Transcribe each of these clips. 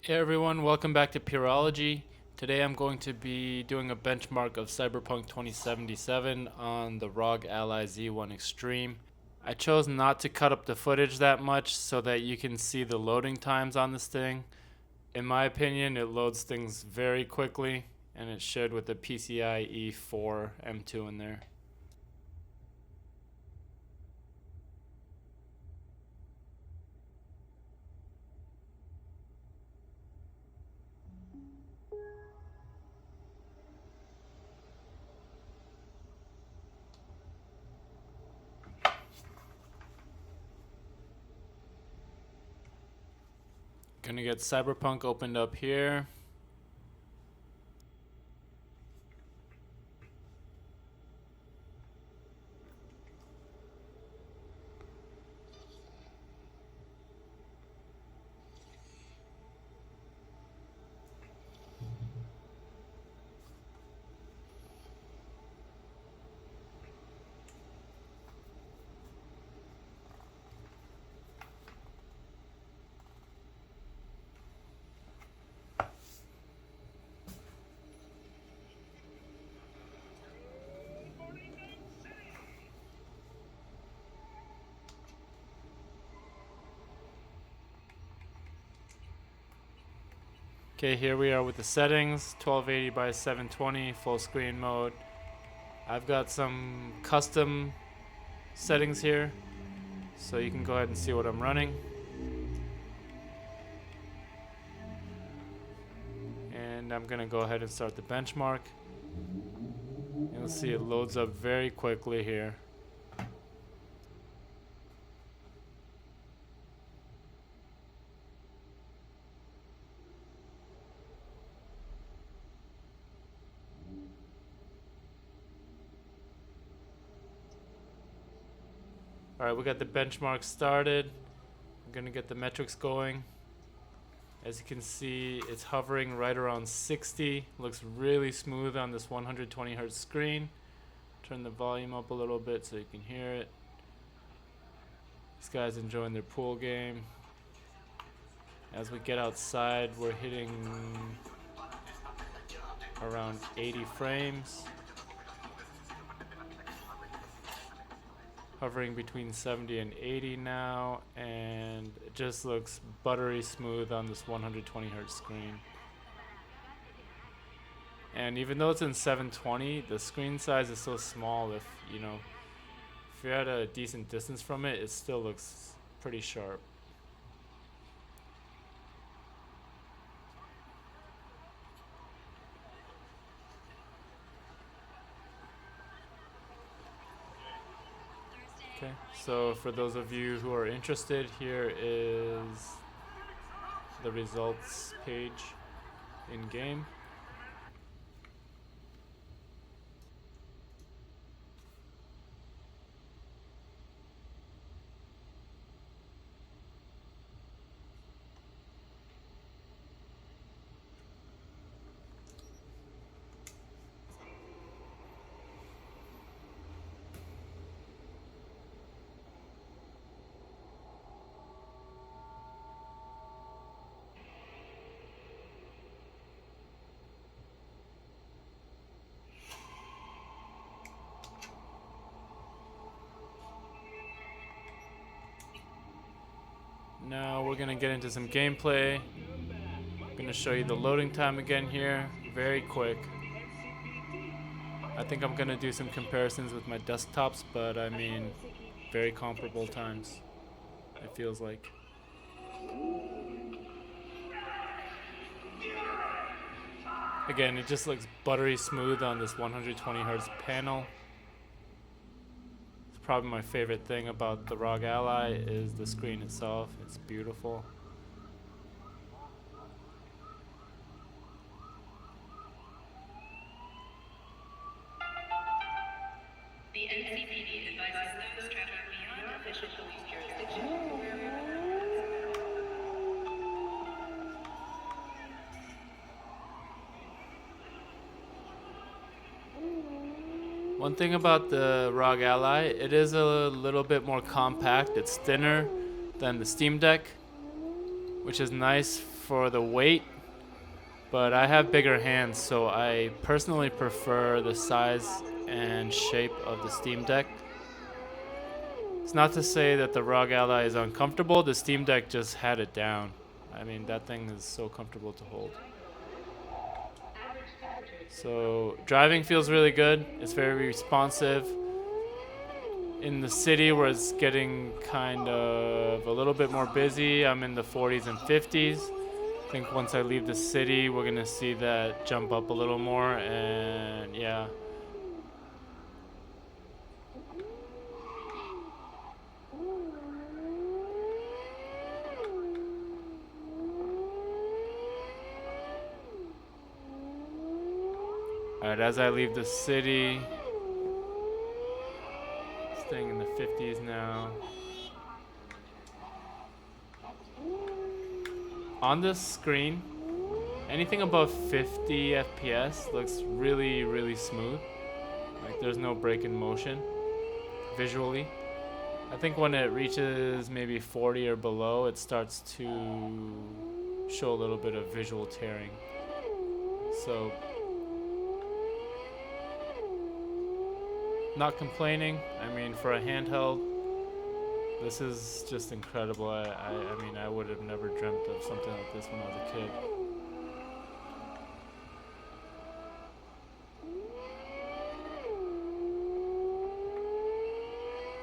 Hey everyone, welcome back to Purology. Today I'm going to be doing a benchmark of Cyberpunk 2077 on the ROG Ally Z1 Extreme. I chose not to cut up the footage that much so that you can see the loading times on this thing. In my opinion, it loads things very quickly, and it should with the PCIe 4 M2 in there. Gonna get Cyberpunk opened up here. Okay, here we are with the settings, 1280 by 720, full screen mode. I've got some custom settings here, so you can go ahead and see what I'm running. And I'm gonna go ahead and start the benchmark. You'll see it loads up very quickly here. Alright, we got the benchmark started. I'm gonna get the metrics going. As you can see, it's hovering right around 60. Looks really smooth on this 120 Hz screen. Turn the volume up a little bit so you can hear it. These guys enjoying their pool game. As we get outside, we're hitting around 80 frames. Hovering between 70 and 80 now, and it just looks buttery smooth on this 120 Hz screen. And even though it's in 720, the screen size is so small. If you're at a decent distance from it, it still looks pretty sharp. Okay, so for those of you who are interested, here is the results page in game. Now we're gonna get into some gameplay. I'm gonna show you the loading time again here, very quick. I think I'm gonna do some comparisons with my desktops, but I mean, very comparable times, it feels like. Again, it just looks buttery smooth on this 120 Hz panel. Probably my favorite thing about the ROG Ally is the screen itself. It's beautiful. The NCPD advises those traveling beyond official police jurisdiction. One thing about the ROG Ally, it is a little bit more compact. It's thinner than the Steam Deck, which is nice for the weight, but I have bigger hands, so I personally prefer the size and shape of the Steam Deck. It's not to say that the ROG Ally is uncomfortable, the Steam Deck just had it down. I mean, that thing is so comfortable to hold. So driving feels really good. It's very responsive. In the city where it's getting kind of a little bit more busy, I'm in the 40s and 50s. I think once I leave the city, we're gonna see that jump up a little more, and yeah. Alright, as I leave the city, staying in the 50s now. On this screen, anything above 50 FPS looks really, really smooth. Like there's no break in motion visually. I think when it reaches maybe 40 or below, it starts to show a little bit of visual tearing. So, not complaining. I mean, for a handheld, this is just incredible. I mean, I would have never dreamt of something like this when I was a kid.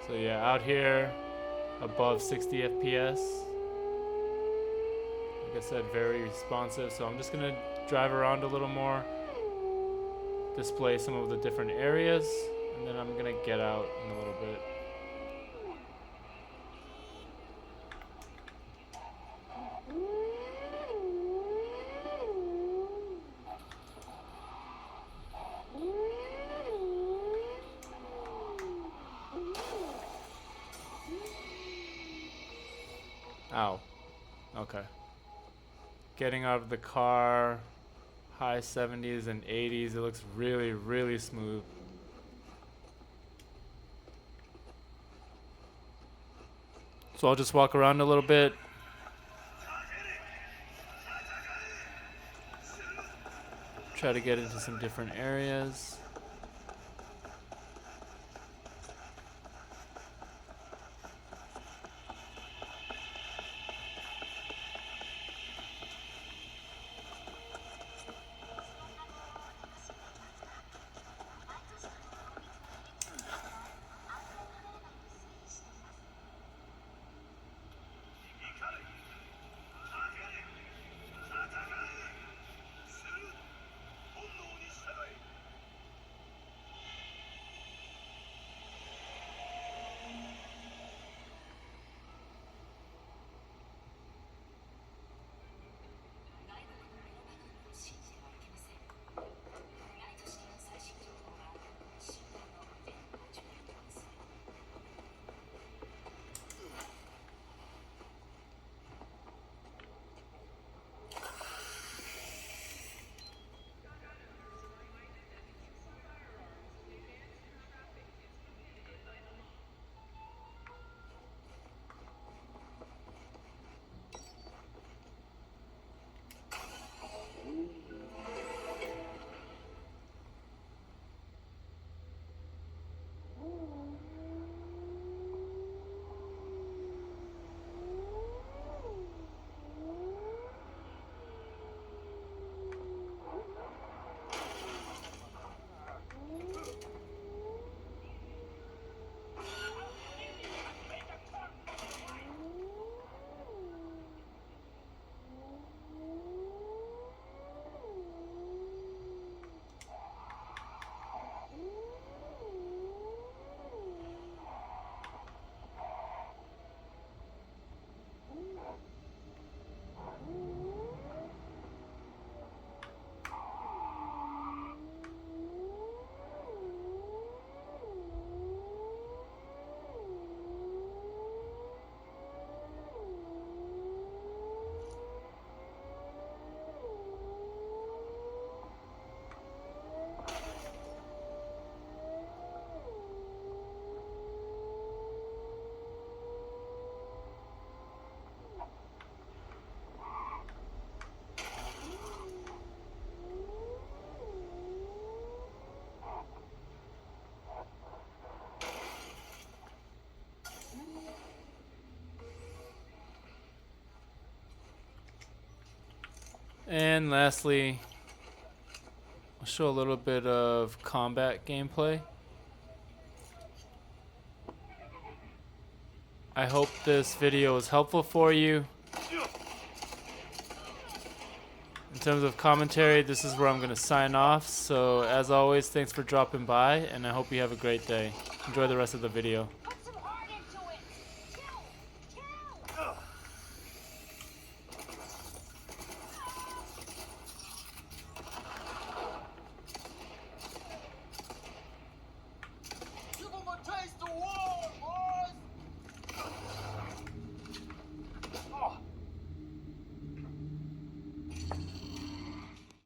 So yeah, out here, above 60 FPS. Like I said, very responsive. So I'm just gonna drive around a little more, display some of the different areas, and then I'm gonna get out in a little bit. Ow. Okay. Getting out of the car, high 70s and 80s. It looks really, really smooth. So I'll just walk around a little bit. Try to get into some different areas. And lastly, I'll show a little bit of combat gameplay. I hope this video was helpful for you. In terms of commentary, this is where I'm going to sign off. So as always, thanks for dropping by, and I hope you have a great day. Enjoy the rest of the video.